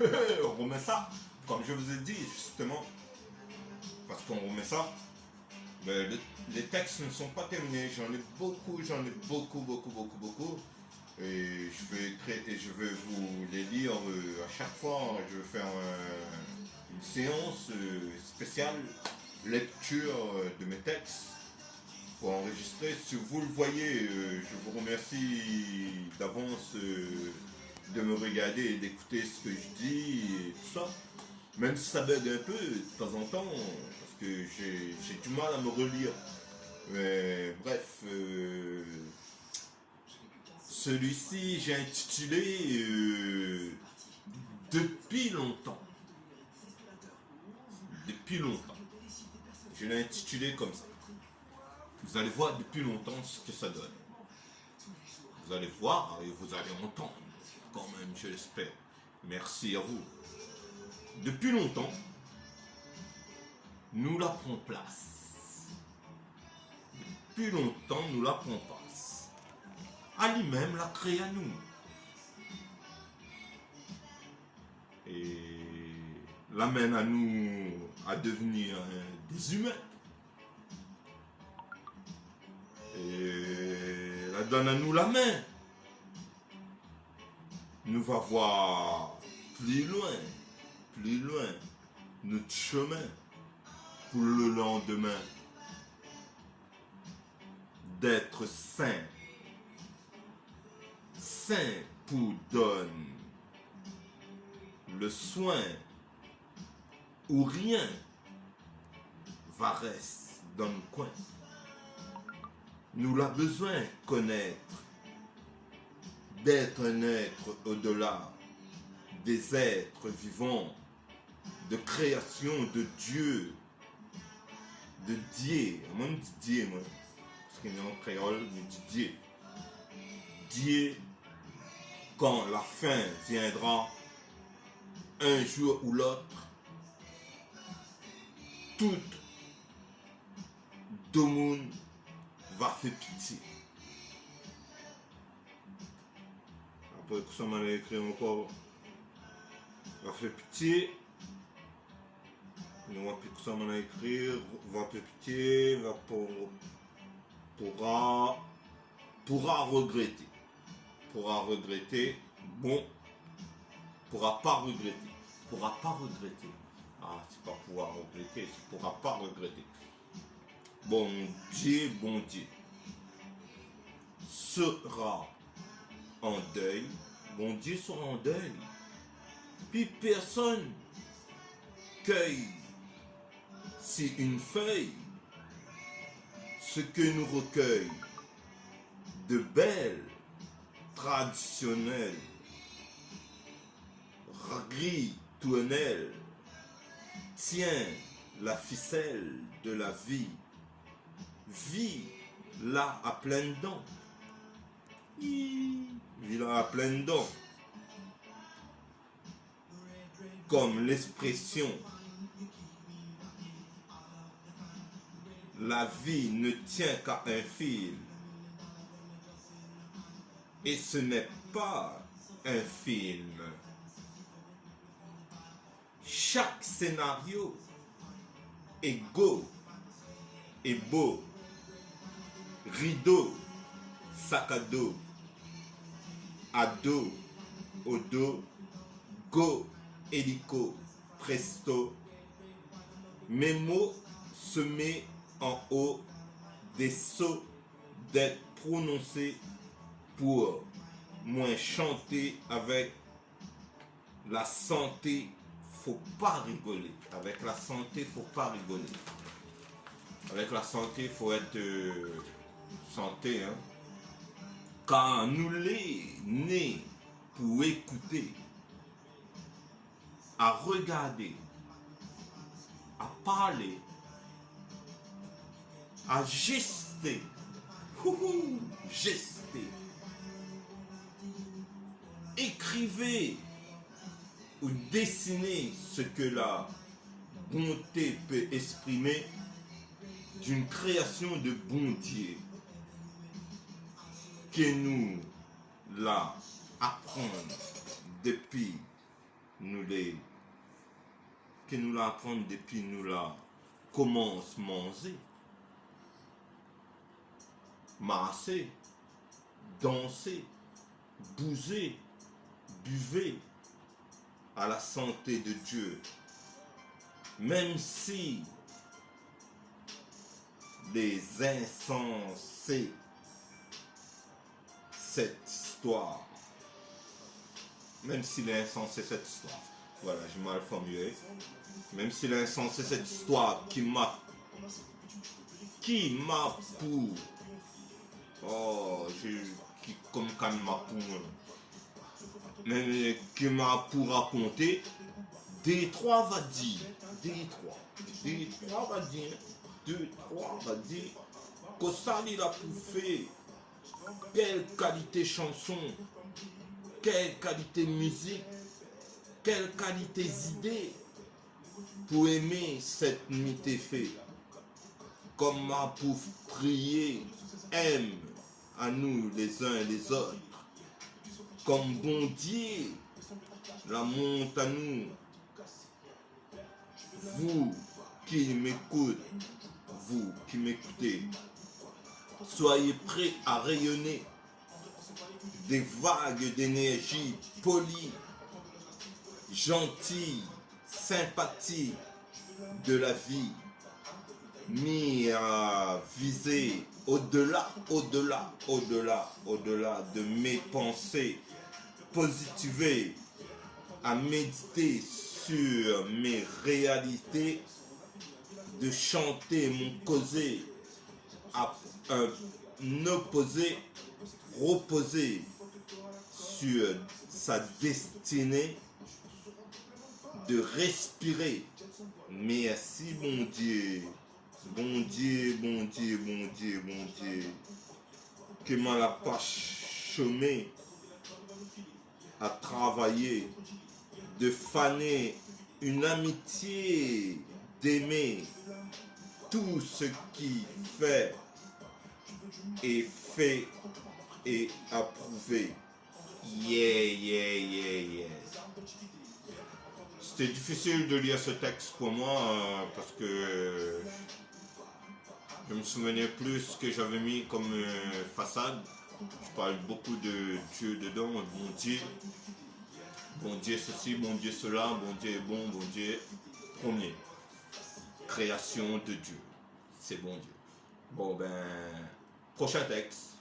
On remet ça, comme je vous ai dit justement, parce qu'on remet ça. Mais les textes ne sont pas terminés, j'en ai beaucoup, beaucoup. Et je vais vous les lire à chaque fois. Je vais faire une séance spéciale lecture de mes textes pour enregistrer. Si vous le voyez, je vous remercie d'avance de me regarder et d'écouter ce que je dis et tout ça. Même si ça bug un peu de temps en temps, parce que j'ai du mal à me relire. Mais bref, celui-ci j'ai intitulé Depuis longtemps. Depuis longtemps. Je l'ai intitulé comme ça. Vous allez voir depuis longtemps ce que ça donne. Vous allez voir et vous allez entendre, quand même, je l'espère. Merci à vous. Depuis longtemps, nous la prenons place. Depuis longtemps, nous la prenons place. À lui-même l'a créé à nous. Et l'amène à nous à devenir des humains. Et la donne à nous la main. Nous va voir plus loin notre chemin pour le lendemain. D'être saint. Saint pour donne le soin où rien va rester dans le coin. Nous l'a besoin connaître, d'être un être au-delà des êtres vivants, de création de Dieu, de Dieu. Moi, je dis Dieu, moi, parce qu'il est en créole, je dis Dieu. Dieu, quand la fin viendra, un jour ou l'autre, tout le monde va faire pitié. Après que ça m'a écrit encore, va faire pitié. Nous va plus que ça m'a écrit, va faire pitié, va pourra regretter. Pourra regretter, bon, pourra pas regretter. Pourra pas regretter. Ah, c'est pas pouvoir regretter, c'est pourra pas regretter. Bon Dieu, sera en deuil. Bon Dieu sera en deuil. Puis personne cueille si une feuille, ce que nous recueille de belles, traditionnelles, gris tournelles, tient la ficelle de la vie. Vie là à pleines dents. Vie là à pleines dents. Comme l'expression la vie ne tient qu'à un fil. Et ce n'est pas un film. Chaque scénario est beau. Rideau, sac à dos, ado, au dos, go, hélico, presto. Mes mots se mettent en haut des sauts d'être prononcés pour moins chanter avec la santé. Faut pas rigoler. Avec la santé, faut pas rigoler. Avec la santé, faut être santé, hein. Car nous les nés pour écouter, à regarder, à parler, à gester, gester. Écrivez ou dessinez ce que la bonté peut exprimer d'une création de bon Dieu que nous la apprenons depuis que nous l'apprenons depuis nous la commence à manger, marcher, danser, bouger, buvez à la santé de Dieu. Même si les insensés, cette histoire, même si l'insensé cette histoire, voilà, j'ai mal formulé, même si l'insensé cette histoire qui m'a pour, oh, qui comme quand m'a pour, mais qui m'a pour raconter, Détroit va dire, Détroit va dire que ça il a pour faire, quelle qualité chanson, quelle qualité musique, quelle qualité idée pour aimer cette nuit fait. Comme ma pour prier, aime à nous les uns et les autres. Comme bon Dieu, la monte à nous. Vous qui m'écoutez, vous qui m'écoutez, soyez prêts à rayonner des vagues d'énergie polies, gentilles, sympathiques de la vie, mis à viser au-delà de mes pensées positivées, à méditer sur mes réalités, de chanter mon causé, à un opposé, reposer sur sa destinée, de respirer. Merci bon Dieu, bon Dieu, bon Dieu, bon Dieu, bon Dieu, que m'a la pas chômé à travailler, de faner une amitié, d'aimer tout ce qui fait et approuvé. Yeah. C'était difficile de lire ce texte pour moi parce que je me souvenais plus que j'avais mis comme façade. Je parle beaucoup de Dieu dedans, bon Dieu ceci, bon Dieu cela, bon Dieu est bon, bon Dieu premier. Création de Dieu, c'est bon Dieu. Bon ben, prochain texte.